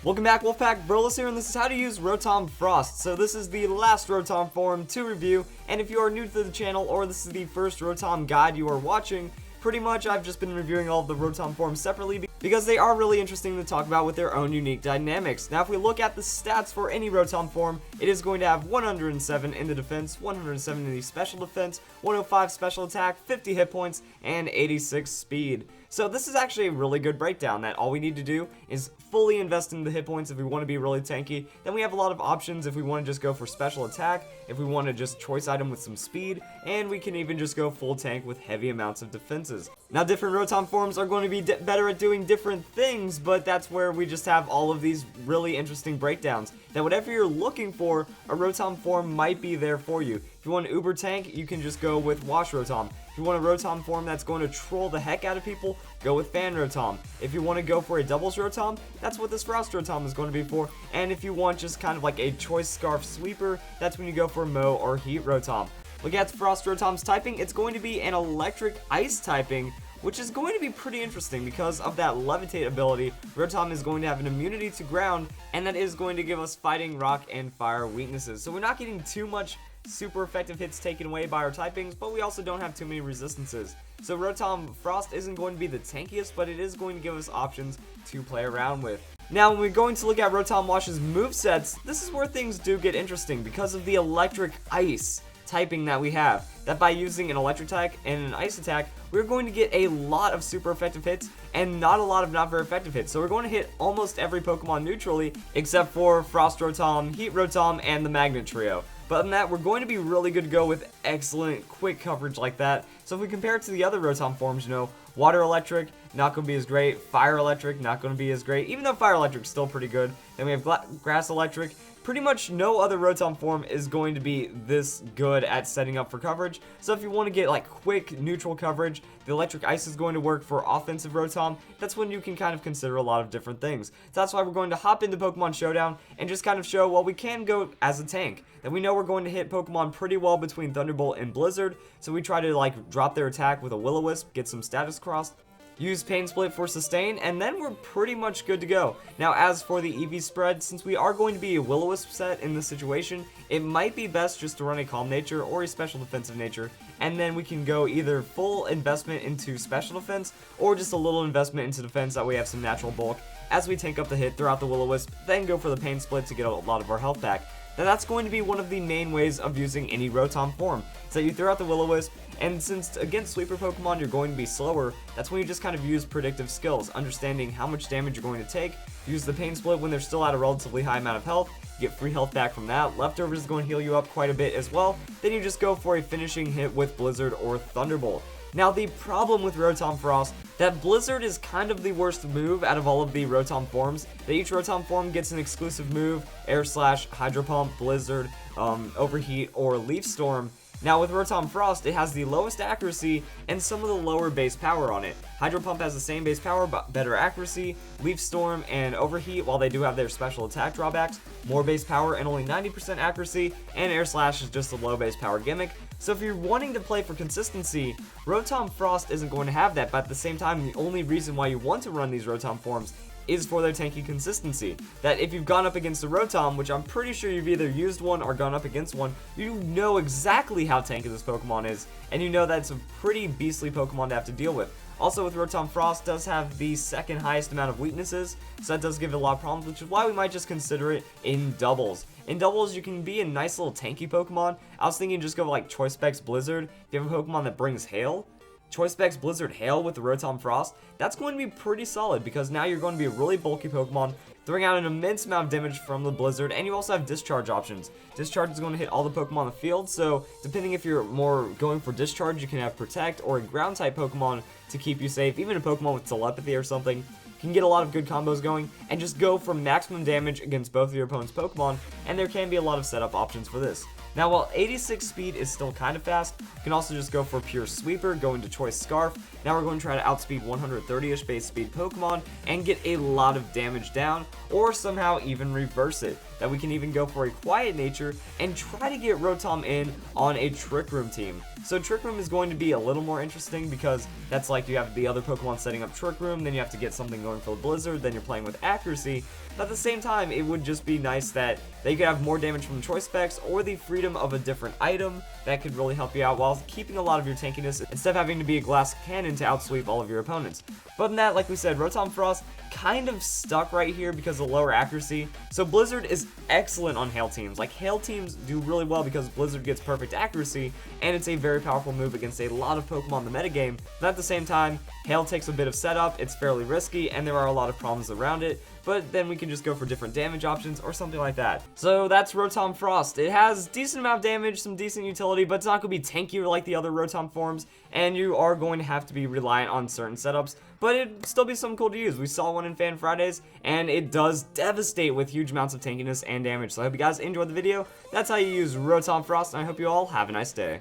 Welcome back, Wolfpack. Burles here, and this is how to use Rotom-Frost. So this is the last Rotom form to review, and if you are new to the channel, or this is the first Rotom guide you are watching, pretty much I've just been reviewing all of the Rotom forms separately because they are really interesting to talk about with their own unique dynamics. Now if we look at the stats for any Rotom form, it is going to have 107 in the defense, 107 in the special defense, 105 special attack, 50 hit points, and 86 speed. So this is actually a really good breakdown that all we need to do is fully invest in the hit points if we want to be really tanky. Then we have a lot of options if we want to just go for special attack, if we want to just choice item with some speed, and we can even just go full tank with heavy amounts of defenses. Now different Rotom forms are going to be better at doing different things, but that's where we just have all of these really interesting breakdowns. That whatever you're looking for, a Rotom form might be there for you. If you want an Uber tank, you can just go with Wash Rotom. If you want a Rotom form that's going to troll the heck out of people, go with Fan Rotom. If you want to go for a Doubles Rotom, that's what this Frost Rotom is going to be for. And if you want just kind of like a choice Scarf Sweeper, that's when you go for Mow or Heat Rotom. Look at Frost Rotom's typing, it's going to be an Electric Ice typing, which is going to be pretty interesting because of that Levitate ability. Rotom is going to have an immunity to ground, and that is going to give us Fighting, Rock, and Fire weaknesses. So we're not getting too much super effective hits taken away by our typings, but we also don't have too many resistances. So Rotom-Frost isn't going to be the tankiest, but it is going to give us options to play around with. Now, when we're going to look at Rotom Wash's movesets, this is where things do get interesting because of the Electric Ice typing that we have. That by using an electric attack and an ice attack, we're going to get a lot of super effective hits and not a lot of not very effective hits. So we're going to hit almost every Pokemon neutrally except for Frost Rotom, Heat Rotom, and the Magnet Trio. But other than that, we're going to be really good to go with excellent quick coverage like that. So if we compare it to the other Rotom forms, you know, Water Electric, not going to be as great. Fire Electric, not going to be as great, even though Fire Electric is still pretty good. Then we have Grass Electric. Pretty much no other Rotom form is going to be this good at setting up for coverage. So if you want to get like quick neutral coverage, the Electric Ice is going to work for offensive Rotom. That's when you can kind of consider a lot of different things. So that's why we're going to hop into Pokemon Showdown and just kind of show, well, we can go as a tank. Then we know we're going to hit Pokemon pretty well between Thunderbolt and Blizzard. So we try to like drop their attack with a Will-O-Wisp, get some status crossed, use Pain Split for sustain, and then we're pretty much good to go. Now as for the Eevee Spread, since we are going to be a Will-O-Wisp set in this situation, it might be best just to run a Calm Nature or a Special Defensive Nature, and then we can go either full investment into Special Defense, or just a little investment into Defense, that way we have some natural bulk as we tank up the hit throughout the Will-O-Wisp, then go for the Pain Split to get a lot of our health back. Now that's going to be one of the main ways of using any Rotom form, so you throw out the Will-O-Wisp, and since against sweeper Pokemon you're going to be slower, that's when you just kind of use predictive skills, understanding how much damage you're going to take, use the Pain Split when they're still at a relatively high amount of health, get free health back from that, Leftovers is going to heal you up quite a bit as well, then you just go for a finishing hit with Blizzard or Thunderbolt. Now the problem with Rotom-Frost, that Blizzard is kind of the worst move out of all of the Rotom forms, that each Rotom form gets an exclusive move, Air Slash, Hydro Pump, Blizzard, Overheat, or Leaf Storm. Now with Rotom-Frost, it has the lowest accuracy and some of the lower base power on it. Hydro Pump has the same base power but better accuracy. Leaf Storm and Overheat, while they do have their special attack drawbacks, more base power and only 90% accuracy, and Air Slash is just a low base power gimmick. So if you're wanting to play for consistency, Rotom-Frost isn't going to have that, but at the same time, the only reason why you want to run these Rotom forms is for their tanky consistency. That if you've gone up against a Rotom, which I'm pretty sure you've either used one or gone up against one, you know exactly how tanky this Pokemon is, and you know that it's a pretty beastly Pokemon to have to deal with. Also with Rotom-Frost does have the second highest amount of weaknesses, so that does give it a lot of problems, which is why we might just consider it in doubles. In doubles, you can be a nice little tanky Pokemon. I was thinking just go like Choice Specs Blizzard. If you have a Pokemon that brings Hail, Choice Specs Blizzard Hail with the Rotom-Frost, that's going to be pretty solid because now you're going to be a really bulky Pokemon, throwing out an immense amount of damage from the Blizzard, and you also have Discharge options. Discharge is going to hit all the Pokemon on the field, so depending if you're more going for Discharge, you can have Protect or a Ground-type Pokemon to keep you safe, even a Pokemon with Telepathy or something. You can get a lot of good combos going, and just go for maximum damage against both of your opponent's Pokemon, and there can be a lot of setup options for this. Now while 86 speed is still kind of fast, you can also just go for pure sweeper, go into choice scarf. Now we're going to try to outspeed 130ish base speed Pokemon and get a lot of damage down, or somehow even reverse it. That we can even go for a quiet nature and try to get Rotom in on a Trick Room team. So Trick Room is going to be a little more interesting because that's like you have the other Pokemon setting up Trick Room, then you have to get something going for the Blizzard, then you're playing with accuracy. But at the same time, it would just be nice that they could have more damage from choice specs or the freedom of a different item that could really help you out while keeping a lot of your tankiness instead of having to be a glass cannon to outsweep all of your opponents. But in that, like we said, Rotom-Frost kind of stuck right here because of lower accuracy. So Blizzard is excellent on Hail teams. Like, Hail teams do really well because Blizzard gets perfect accuracy, and it's a very powerful move against a lot of Pokemon in the metagame. But at the same time, Hail takes a bit of setup, it's fairly risky, and there are a lot of problems around it. But then we can just go for different damage options or something like that. So that's Rotom-Frost. It has decent amount of damage, some decent utility, but it's not going to be tankier like the other Rotom forms, and you are going to have to be reliant on certain setups, but it'd still be something cool to use. We saw one in Fan Fridays, and it does devastate with huge amounts of tankiness and damage. So I hope you guys enjoyed the video. That's how you use Rotom-Frost, and I hope you all have a nice day.